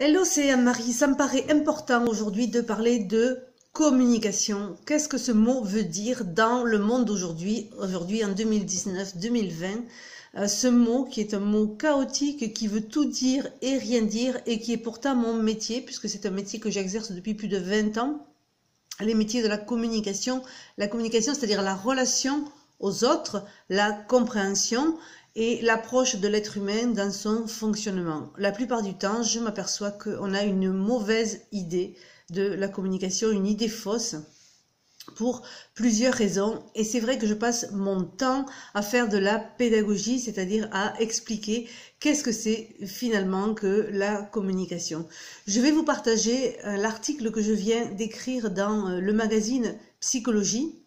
Hello, c'est Anne-Marie. Ça me paraît important aujourd'hui de parler de communication. Qu'est-ce que ce mot veut dire dans le monde d'aujourd'hui, aujourd'hui en 2019-2020? Ce mot qui est un mot chaotique, qui veut tout dire et rien dire et qui est pourtant mon métier, puisque c'est un métier que j'exerce depuis plus de 20 ans. Les métiers de la communication, c'est-à-dire la relation aux autres, la compréhension et l'approche de l'être humain dans son fonctionnement. La plupart du temps, je m'aperçois qu'on a une mauvaise idée de la communication, une idée fausse pour plusieurs raisons. Et c'est vrai que je passe mon temps à faire de la pédagogie, c'est-à-dire à expliquer qu'est-ce que c'est finalement que la communication. Je vais vous partager l'article que je viens d'écrire dans le magazine Psychologie.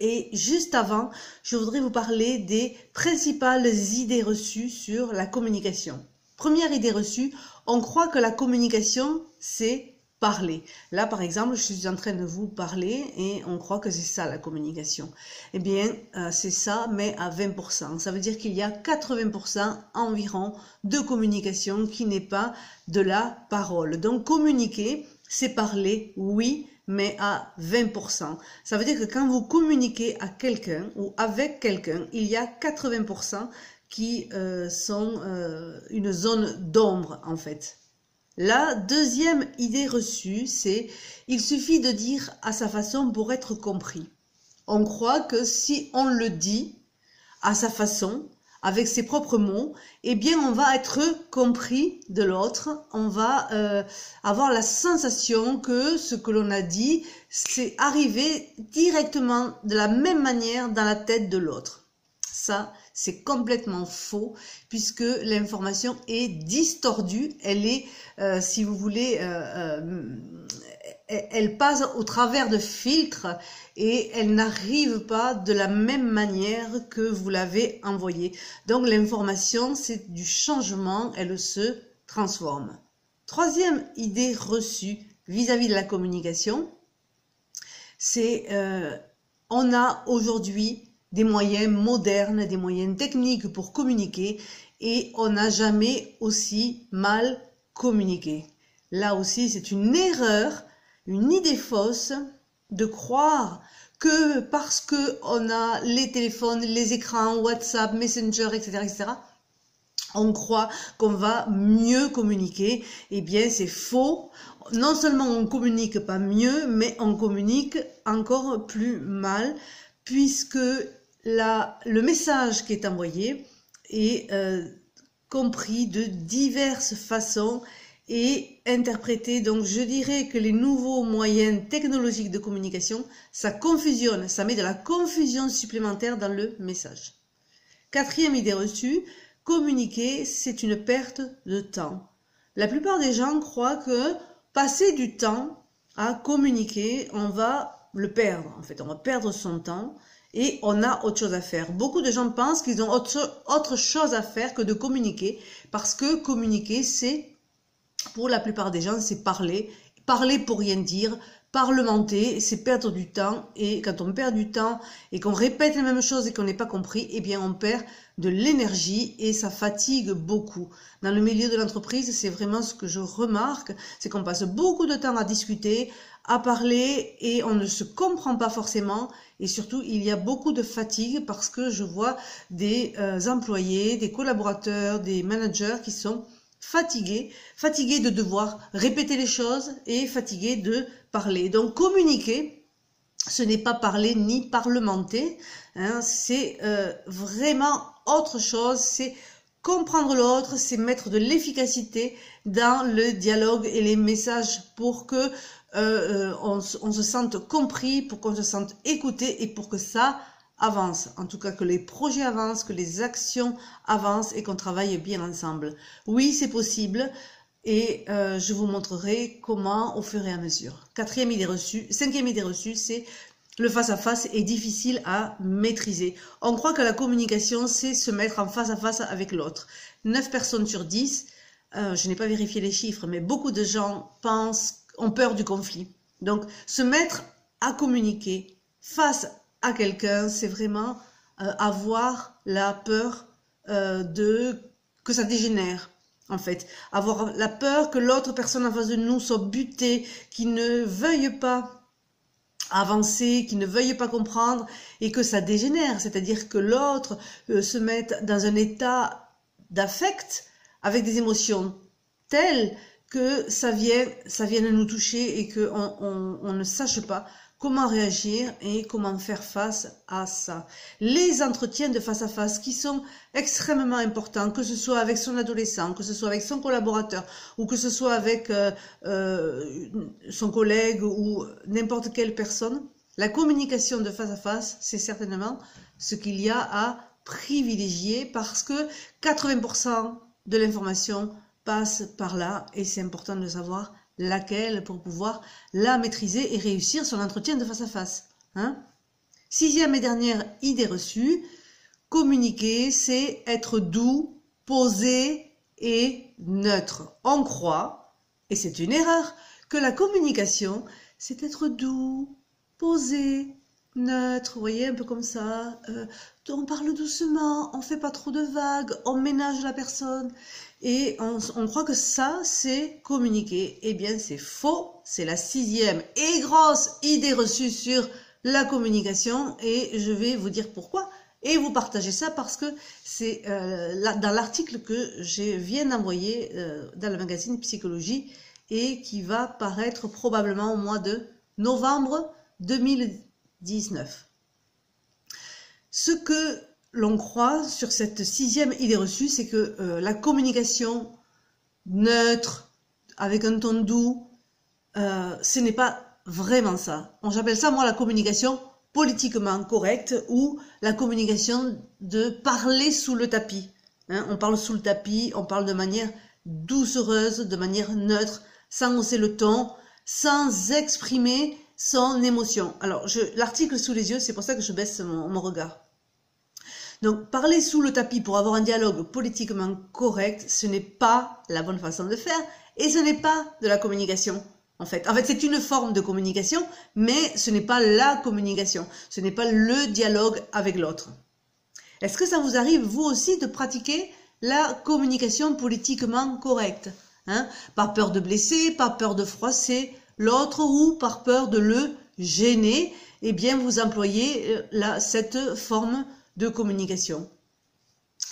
Et juste avant, je voudrais vous parler des principales idées reçues sur la communication. Première idée reçue, on croit que la communication, c'est parler. Là, par exemple, je suis en train de vous parler et on croit que c'est ça la communication. Eh bien, c'est ça, mais à 20%. Ça veut dire qu'il y a 80% environ de communication qui n'est pas de la parole. Donc, communiquer, c'est parler, oui, mais à 20%. Ça veut dire que quand vous communiquez à quelqu'un ou avec quelqu'un, il y a 80% qui sont une zone d'ombre en fait. La deuxième idée reçue, c'est il suffit de dire à sa façon pour être compris. On croit que si on le dit à sa façon, avec ses propres mots, eh bien on va être compris de l'autre, on va avoir la sensation que ce que l'on a dit, c'est arrivé directement de la même manière dans la tête de l'autre. Ça, c'est complètement faux, puisque l'information est distordue, elle est, si vous voulez, elle passe au travers de filtres et elle n'arrive pas de la même manière que vous l'avez envoyée. Donc l'information, c'est du changement, elle se transforme. Troisième idée reçue vis-à-vis de la communication, c'est on a aujourd'hui des moyens modernes, des moyens techniques pour communiquer et on n'a jamais aussi mal communiqué. Là aussi, c'est une erreur, une idée fausse de croire que parce que on a les téléphones, les écrans, WhatsApp, Messenger, etc., on croit qu'on va mieux communiquer. Eh bien, c'est faux. Non seulement on communique pas mieux, mais on communique encore plus mal, puisque le message qui est envoyé est compris de diverses façons et interprété. Donc je dirais que les nouveaux moyens technologiques de communication, ça confusionne, ça met de la confusion supplémentaire dans le message. Quatrième idée reçue, communiquer, c'est une perte de temps. La plupart des gens croient que passer du temps à communiquer, on va le perdre. En fait, on va perdre son temps et on a autre chose à faire. Beaucoup de gens pensent qu'ils ont autre chose à faire que de communiquer, parce que communiquer, c'est, pour la plupart des gens, c'est parler. Parler pour rien dire. Parlementer, c'est perdre du temps. Et quand on perd du temps et qu'on répète les mêmes choses et qu'on n'est pas compris, eh bien on perd de l'énergie et ça fatigue beaucoup. Dans le milieu de l'entreprise, c'est vraiment ce que je remarque, c'est qu'on passe beaucoup de temps à discuter, à parler et on ne se comprend pas forcément. Et surtout, il y a beaucoup de fatigue parce que je vois des employés, des collaborateurs, des managers qui sont fatigués de devoir répéter les choses et fatigués de parler. Donc communiquer, ce n'est pas parler ni parlementer, hein, c'est vraiment autre chose, c'est comprendre l'autre, c'est mettre de l'efficacité dans le dialogue et les messages pour que on se sente compris, pour qu'on se sente écouté et pour que ça avance, en tout cas que les projets avancent, que les actions avancent et qu'on travaille bien ensemble. Oui, c'est possible et je vous montrerai comment au fur et à mesure. Cinquième idée reçue, c'est le face-à-face est difficile à maîtriser. On croit que la communication, c'est se mettre en face-à-face avec l'autre. 9 personnes sur 10, je n'ai pas vérifié les chiffres, mais beaucoup de gens ont peur du conflit. Donc, se mettre à communiquer face à quelqu'un, c'est vraiment avoir la peur que ça dégénère. en fait. Avoir la peur que l'autre personne en face de nous soit butée, qu'il ne veuille pas avancer, qu'il ne veuille pas comprendre et que ça dégénère. C'est-à-dire que l'autre se mette dans un état d'affect avec des émotions telles que ça vienne nous toucher et qu'on ne sache pas comment réagir et comment faire face à ça. Les entretiens de face à face qui sont extrêmement importants, que ce soit avec son adolescent, que ce soit avec son collaborateur ou que ce soit avec son collègue ou n'importe quelle personne, la communication de face à face, c'est certainement ce qu'il y a à privilégier parce que 80% de l'information passe par là et c'est important de savoir laquelle pour pouvoir la maîtriser et réussir son entretien de face à face. Hein? 6e et dernière idée reçue, communiquer, c'est être doux, posé et neutre. On croit, et c'est une erreur, que la communication, c'est être doux, posé, neutre, vous voyez, un peu comme ça. On parle doucement, on fait pas trop de vagues, on ménage la personne. Et on croit que ça, c'est communiquer. Eh bien, c'est faux. C'est la 6e et grosse idée reçue sur la communication. Et je vais vous dire pourquoi. Et vous partagez ça parce que c'est dans l'article que je viens d'envoyer dans le magazine Psychologie et qui va paraître probablement au mois de novembre 2019. Ce que l'on croit sur cette 6e idée reçue, c'est que la communication neutre, avec un ton doux, ce n'est pas vraiment ça. J'appelle ça, moi, la communication politiquement correcte ou la communication de parler sous le tapis. Hein, on parle sous le tapis, on parle de manière doucereuse, de manière neutre, sans hausser le ton, sans exprimer son émotion. Alors, l'article sous les yeux, c'est pour ça que je baisse mon regard. Donc, parler sous le tapis pour avoir un dialogue politiquement correct, ce n'est pas la bonne façon de faire et ce n'est pas de la communication, en fait. En fait, c'est une forme de communication, mais ce n'est pas la communication. Ce n'est pas le dialogue avec l'autre. Est-ce que ça vous arrive, vous aussi, de pratiquer la communication politiquement correcte, hein? Par peur de blesser, par peur de froisser l'autre ou par peur de le gêner, eh bien, vous employez cette forme de communication.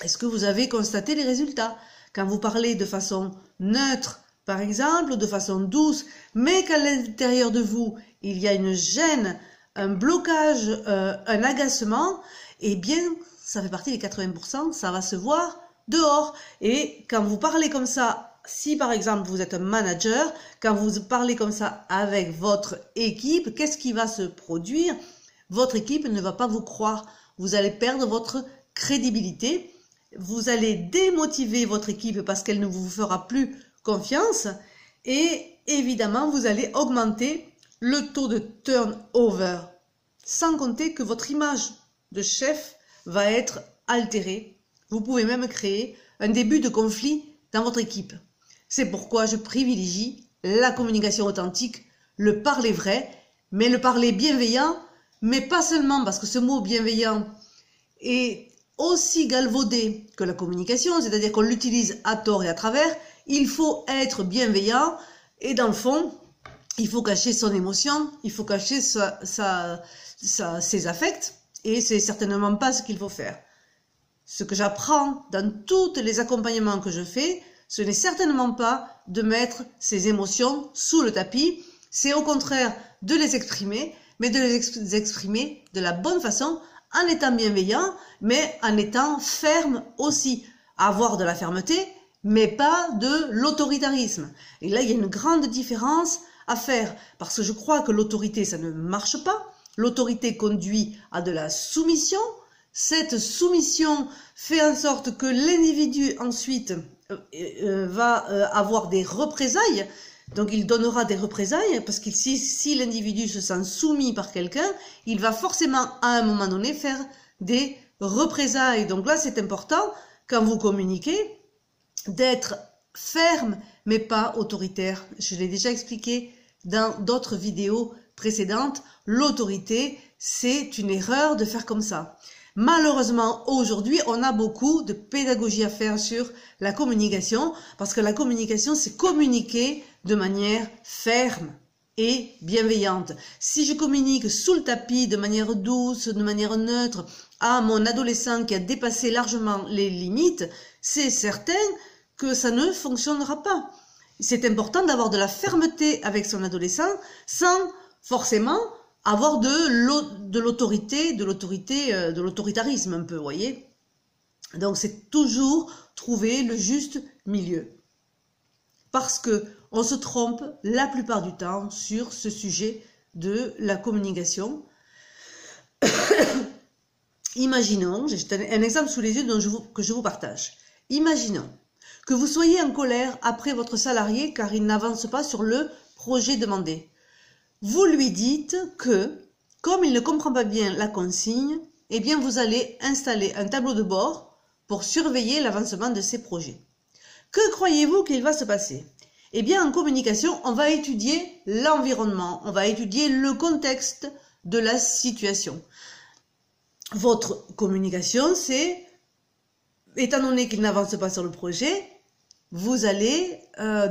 Est-ce que vous avez constaté les résultats? Quand vous parlez de façon neutre, par exemple, ou de façon douce, mais qu'à l'intérieur de vous, il y a une gêne, un blocage, un agacement, eh bien, ça fait partie des 80%, ça va se voir dehors. Et quand vous parlez comme ça, si par exemple vous êtes un manager, quand vous parlez comme ça avec votre équipe, qu'est-ce qui va se produire? Votre équipe ne va pas vous croire. Vous allez perdre votre crédibilité, vous allez démotiver votre équipe parce qu'elle ne vous fera plus confiance et évidemment vous allez augmenter le taux de turnover. Sans compter que votre image de chef va être altérée. Vous pouvez même créer un début de conflit dans votre équipe. C'est pourquoi je privilégie la communication authentique, le parler vrai, mais le parler bienveillant, mais pas seulement parce que ce mot bienveillant est aussi galvaudé que la communication, c'est-à-dire qu'on l'utilise à tort et à travers. Il faut être bienveillant et dans le fond, il faut cacher son émotion, il faut cacher ses affects et c'est certainement pas ce qu'il faut faire. Ce que j'apprends dans tous les accompagnements que je fais, ce n'est certainement pas de mettre ses émotions sous le tapis, c'est au contraire de les exprimer, mais de les exprimer de la bonne façon, en étant bienveillant, mais en étant ferme aussi. Avoir de la fermeté, mais pas de l'autoritarisme. Et là, il y a une grande différence à faire, parce que je crois que l'autorité, ça ne marche pas. L'autorité conduit à de la soumission. Cette soumission fait en sorte que l'individu ensuite va avoir des représailles. Donc il donnera des représailles parce que si l'individu se sent soumis par quelqu'un, il va forcément à un moment donné faire des représailles. Donc là c'est important quand vous communiquez d'être ferme mais pas autoritaire. Je l'ai déjà expliqué dans d'autres vidéos précédentes. L'autorité, c'est une erreur de faire comme ça. Malheureusement, aujourd'hui, on a beaucoup de pédagogie à faire sur la communication, parce que la communication, c'est communiquer de manière ferme et bienveillante. Si je communique sous le tapis, de manière douce, de manière neutre, à mon adolescent qui a dépassé largement les limites, c'est certain que ça ne fonctionnera pas. C'est important d'avoir de la fermeté avec son adolescent sans forcément avoir de l'autorité, de l'autoritarisme un peu, vous voyez. Donc c'est toujours trouver le juste milieu. Parce que on se trompe la plupart du temps sur ce sujet de la communication. Imaginons, j'ai un exemple sous les yeux que je vous partage. Imaginons que vous soyez en colère après votre salarié car il n'avance pas sur le projet demandé. Vous lui dites que, comme il ne comprend pas bien la consigne, eh bien vous allez installer un tableau de bord pour surveiller l'avancement de ses projets. Que croyez-vous qu'il va se passer? Eh bien, en communication, on va étudier l'environnement, on va étudier le contexte de la situation. Votre communication, c'est, étant donné qu'il n'avance pas sur le projet, vous allez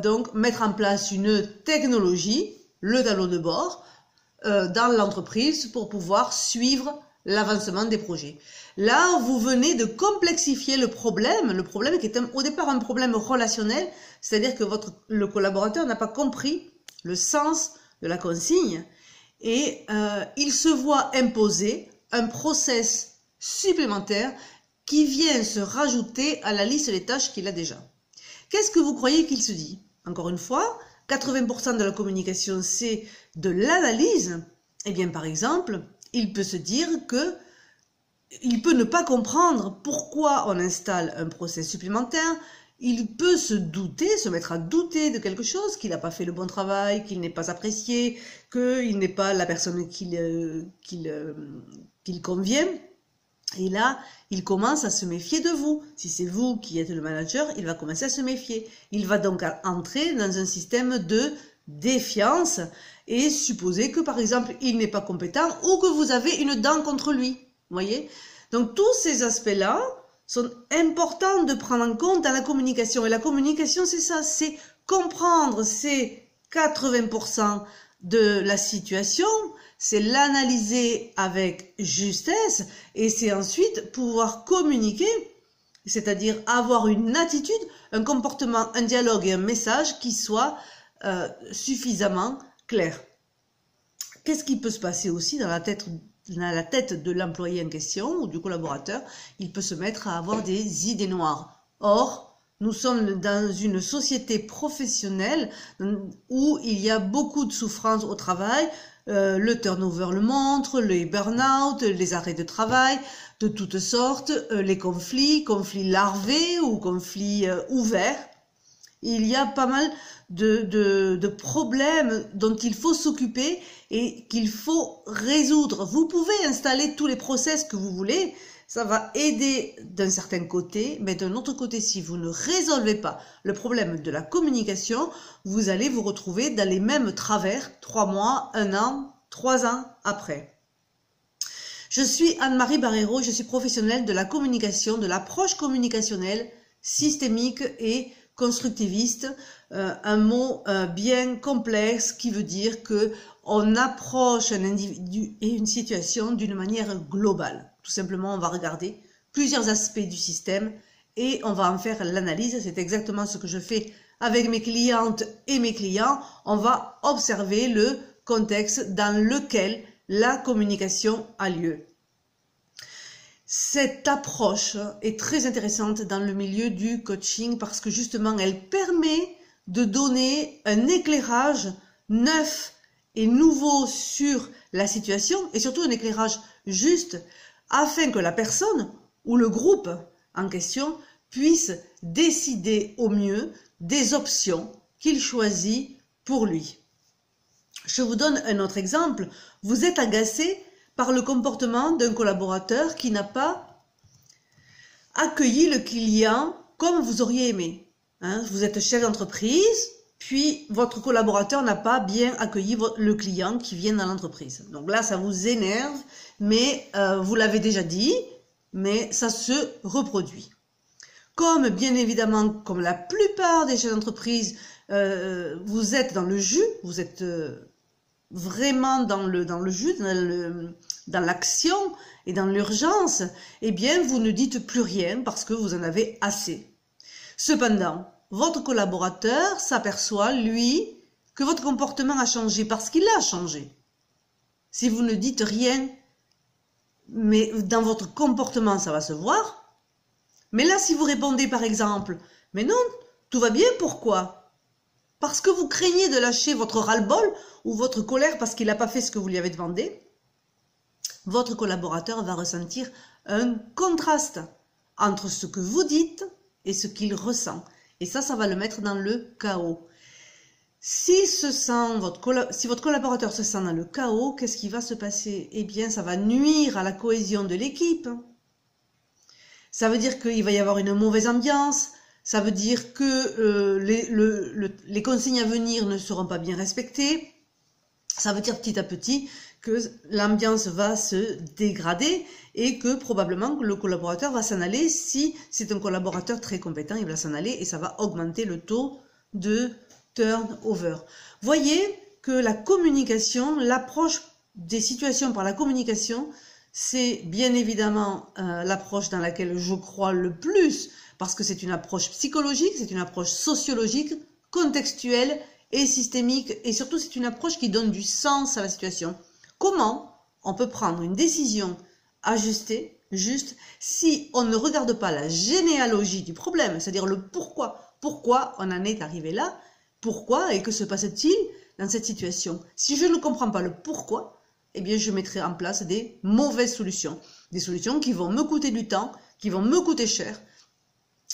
donc mettre en place une technologie, le tableau de bord, dans l'entreprise pour pouvoir suivre l'avancement des projets. Là, vous venez de complexifier le problème qui est au départ un problème relationnel, c'est-à-dire que le collaborateur n'a pas compris le sens de la consigne et il se voit imposer un process supplémentaire qui vient se rajouter à la liste des tâches qu'il a déjà. Qu'est-ce que vous croyez qu'il se dit? Encore une fois, 80% de la communication, c'est de l'analyse. Eh bien, par exemple, il peut se dire que il peut ne pas comprendre pourquoi on installe un process supplémentaire. Il peut se mettre à douter de quelque chose, qu'il n'a pas fait le bon travail, qu'il n'est pas apprécié, qu'il n'est pas la personne qu'il convient. Et là, il commence à se méfier de vous. Si c'est vous qui êtes le manager, il va commencer à se méfier. Il va donc entrer dans un système de défiance et supposer que, par exemple, il n'est pas compétent ou que vous avez une dent contre lui. Vous voyez? Donc, tous ces aspects-là sont importants de prendre en compte dans la communication. Et la communication, c'est ça, c'est comprendre ces 80% de la situation, c'est l'analyser avec justesse et c'est ensuite pouvoir communiquer, c'est-à-dire avoir une attitude, un comportement, un dialogue et un message qui soit suffisamment clair. Qu'est-ce qui peut se passer aussi dans la tête de l'employé en question ou du collaborateur? Il peut se mettre à avoir des idées noires. Or, nous sommes dans une société professionnelle où il y a beaucoup de souffrance au travail. Le turnover le montre, le burn-out, les arrêts de travail de toutes sortes, les conflits larvés ou conflits ouverts. Il y a pas mal de problèmes dont il faut s'occuper et qu'il faut résoudre. Vous pouvez installer tous les process que vous voulez, ça va aider d'un certain côté, mais d'un autre côté, si vous ne résolvez pas le problème de la communication, vous allez vous retrouver dans les mêmes travers 3 mois, 1 an, 3 ans après. Je suis Anne-Marie Barrero, je suis professionnelle de la communication, de l'approche communicationnelle, systémique et constructiviste, un mot bien complexe qui veut dire que on approche un individu et une situation d'une manière globale. Tout simplement, on va regarder plusieurs aspects du système et on va en faire l'analyse. C'est exactement ce que je fais avec mes clientes et mes clients. On va observer le contexte dans lequel la communication a lieu. Cette approche est très intéressante dans le milieu du coaching parce que justement, elle permet de donner un éclairage neuf et nouveau sur la situation et surtout un éclairage juste afin que la personne ou le groupe en question puisse décider au mieux des options qu'il choisit pour lui. Je vous donne un autre exemple. Vous êtes agacé par le comportement d'un collaborateur qui n'a pas accueilli le client comme vous auriez aimé. Vous êtes chef d'entreprise, puis votre collaborateur n'a pas bien accueilli le client qui vient dans l'entreprise. Donc là, ça vous énerve, mais vous l'avez déjà dit, mais ça se reproduit. Comme bien évidemment, comme la plupart des chefs d'entreprise, vous êtes dans le jus, vous êtes vraiment dans le jus, dans l'action et dans l'urgence, eh bien vous ne dites plus rien parce que vous en avez assez. Cependant, votre collaborateur s'aperçoit, lui, que votre comportement a changé parce qu'il a changé. Si vous ne dites rien, mais dans votre comportement, ça va se voir. Mais là, si vous répondez par exemple, mais non, tout va bien, pourquoi? Parce que vous craignez de lâcher votre ras-le-bol ou votre colère parce qu'il n'a pas fait ce que vous lui avez demandé, votre collaborateur va ressentir un contraste entre ce que vous dites et ce qu'il ressent. Et ça va le mettre dans le chaos. Si votre collaborateur se sent dans le chaos, qu'est-ce qui va se passer? Eh bien, ça va nuire à la cohésion de l'équipe. Ça veut dire qu'il va y avoir une mauvaise ambiance, ça veut dire que les consignes à venir ne seront pas bien respectées, ça veut dire petit à petit que l'ambiance va se dégrader et que probablement le collaborateur va s'en aller. Si c'est un collaborateur très compétent, il va s'en aller et ça va augmenter le taux de turnover. Voyez que la communication, l'approche des situations par la communication, c'est bien évidemment l'approche dans laquelle je crois le plus, parce que c'est une approche psychologique, c'est une approche sociologique, contextuelle et systémique, et surtout c'est une approche qui donne du sens à la situation. Comment on peut prendre une décision ajustée, juste, si on ne regarde pas la généalogie du problème, c'est-à-dire le pourquoi on en est arrivé là, pourquoi et que se passe-t-il dans cette situation. Si je ne comprends pas le pourquoi, eh bien, je mettrai en place des mauvaises solutions. Des solutions qui vont me coûter du temps, qui vont me coûter cher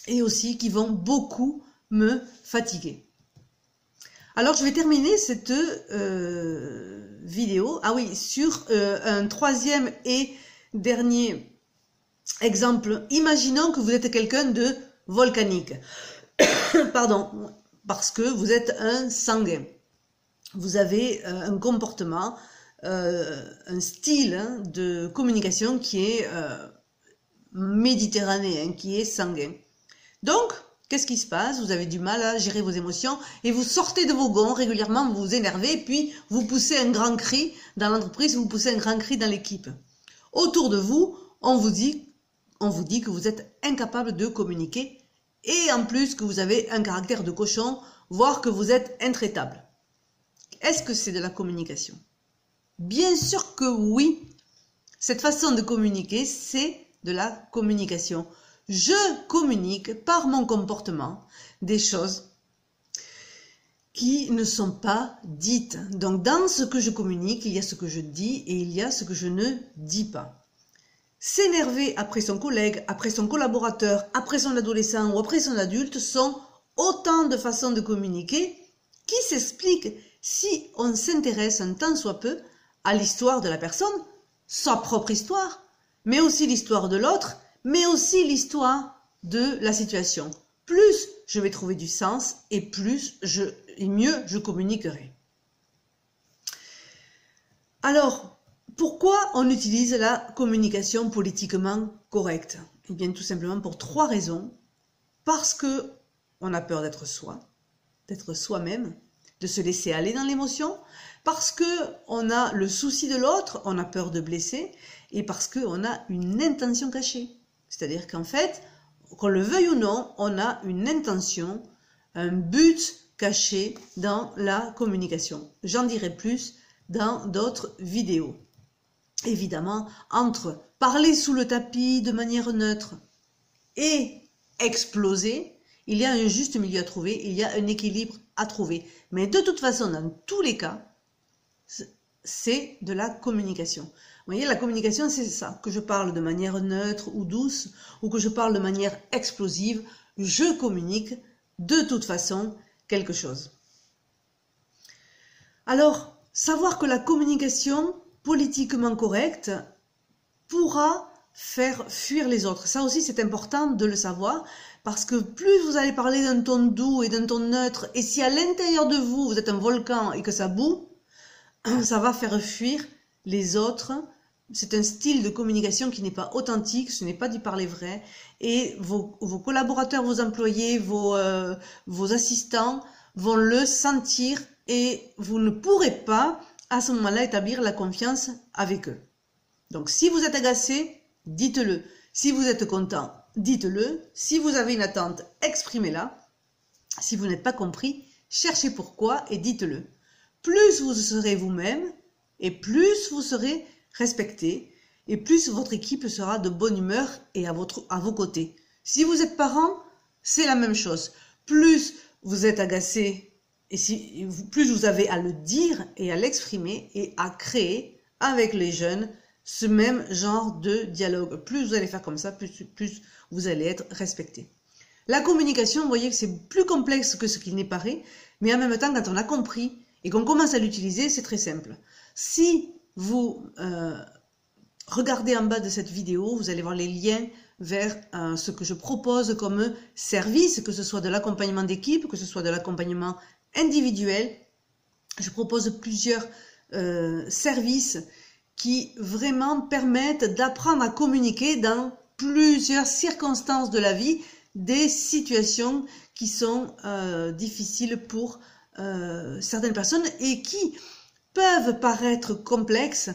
et aussi qui vont beaucoup me fatiguer. Alors, je vais terminer cette vidéo sur un troisième et dernier exemple. Imaginons que vous êtes quelqu'un de volcanique. Pardon, parce que vous êtes un sanguin. Vous avez un comportement, un style de communication qui est méditerranéen, qui est sanguin. Donc, qu'est-ce qui se passe? Vous avez du mal à gérer vos émotions et vous sortez de vos gonds régulièrement, vous vous énervez, puis vous poussez un grand cri dans l'entreprise, vous poussez un grand cri dans l'équipe. Autour de vous, on vous dit que vous êtes incapable de communiquer et en plus que vous avez un caractère de cochon, voire que vous êtes intraitable. Est-ce que c'est de la communication? Bien sûr que oui. Cette façon de communiquer, c'est de la communication. Je communique par mon comportement des choses qui ne sont pas dites. Donc, dans ce que je communique, il y a ce que je dis et il y a ce que je ne dis pas. S'énerver après son collègue, après son collaborateur, après son adolescent ou après son adulte sont autant de façons de communiquer qui s'expliquent si on s'intéresse un tant soit peu à l'histoire de la personne, sa propre histoire, mais aussi l'histoire de l'autre, mais aussi l'histoire de la situation. Plus je vais trouver du sens et mieux je communiquerai. Alors, pourquoi on utilise la communication politiquement correcte? Eh bien, tout simplement pour 3 raisons. Parce que on a peur d'être soi-même, de se laisser aller dans l'émotion, parce que on a le souci de l'autre, on a peur de blesser, et parce qu'on a une intention cachée. C'est-à-dire qu'en fait, qu'on le veuille ou non, on a une intention, un but caché dans la communication. J'en dirai plus dans d'autres vidéos. Évidemment, entre parler sous le tapis de manière neutre et exploser, il y a un juste milieu à trouver, il y a un équilibre à trouver. Mais de toute façon, dans tous les cas, c'est de la communication. Vous voyez, la communication, c'est ça. Que je parle de manière neutre ou douce, ou que je parle de manière explosive, je communique de toute façon quelque chose. Alors, savoir que la communication politiquement correcte pourra faire fuir les autres. Ça aussi, c'est important de le savoir, parce que plus vous allez parler d'un ton doux et d'un ton neutre, et si à l'intérieur de vous, vous êtes un volcan et que ça boue, ça va faire fuir les autres c'est un style de communication qui n'est pas authentique, ce n'est pas du parler vrai, et vos collaborateurs, vos employés, vos assistants vont le sentir et vous ne pourrez pas à ce moment-là établir la confiance avec eux. Donc si vous êtes agacé, dites-le. Si vous êtes content, dites-le. Si vous avez une attente, exprimez-la. Si vous n'êtes pas compris, cherchez pourquoi et dites-le. Plus vous serez vous-même et plus vous serez respecté et plus votre équipe sera de bonne humeur et à vos côtés. Si vous êtes parent, c'est la même chose. Plus vous êtes agacé et plus vous avez à le dire et à l'exprimer et à créer avec les jeunes ce même genre de dialogue. Plus vous allez faire comme ça, plus vous allez être respecté. La communication, vous voyez que c'est plus complexe que ce qu'il n'est paraît, mais en même temps, quand on a compris et qu'on commence à l'utiliser, c'est très simple. Si vous regardez en bas de cette vidéo, vous allez voir les liens vers ce que je propose comme service, que ce soit de l'accompagnement d'équipe, que ce soit de l'accompagnement individuel. Je propose plusieurs services qui vraiment permettent d'apprendre à communiquer dans plusieurs circonstances de la vie, des situations qui sont difficiles pour certaines personnes et qui peuvent paraître complexes,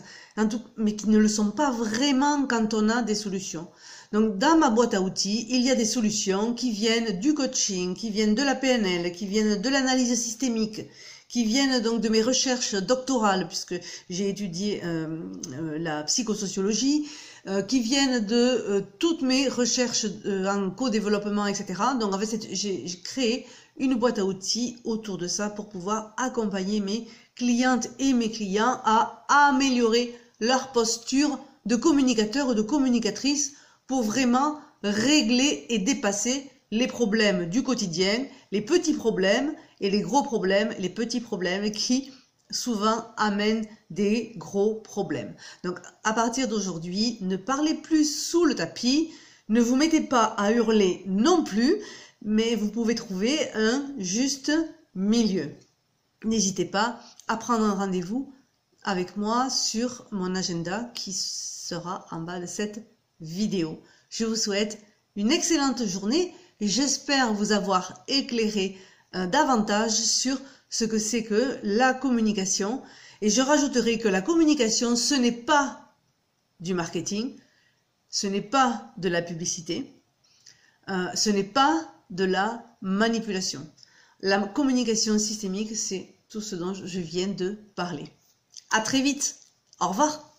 mais qui ne le sont pas vraiment quand on a des solutions. Donc dans ma boîte à outils, il y a des solutions qui viennent du coaching, qui viennent de la PNL, qui viennent de l'analyse systémique, qui viennent donc de mes recherches doctorales, puisque j'ai étudié la psychosociologie, qui viennent de toutes mes recherches en co-développement, etc. Donc en fait, j'ai créé une boîte à outils autour de ça pour pouvoir accompagner mes clientes et mes clients à améliorer leur posture de communicateur ou de communicatrice pour vraiment régler et dépasser les problèmes du quotidien, les petits problèmes et les gros problèmes, les petits problèmes qui souvent amènent des gros problèmes. Donc à partir d'aujourd'hui, ne parlez plus sous le tapis, ne vous mettez pas à hurler non plus, mais vous pouvez trouver un juste milieu. N'hésitez pas à prendre un rendez-vous avec moi sur mon agenda qui sera en bas de cette vidéo. Je vous souhaite une excellente journée et j'espère vous avoir éclairé davantage sur ce que c'est que la communication. Et je rajouterai que la communication, ce n'est pas du marketing, ce n'est pas de la publicité, ce n'est pas de la manipulation. La communication systémique, c'est tout ce dont je viens de parler. À très vite. Au revoir.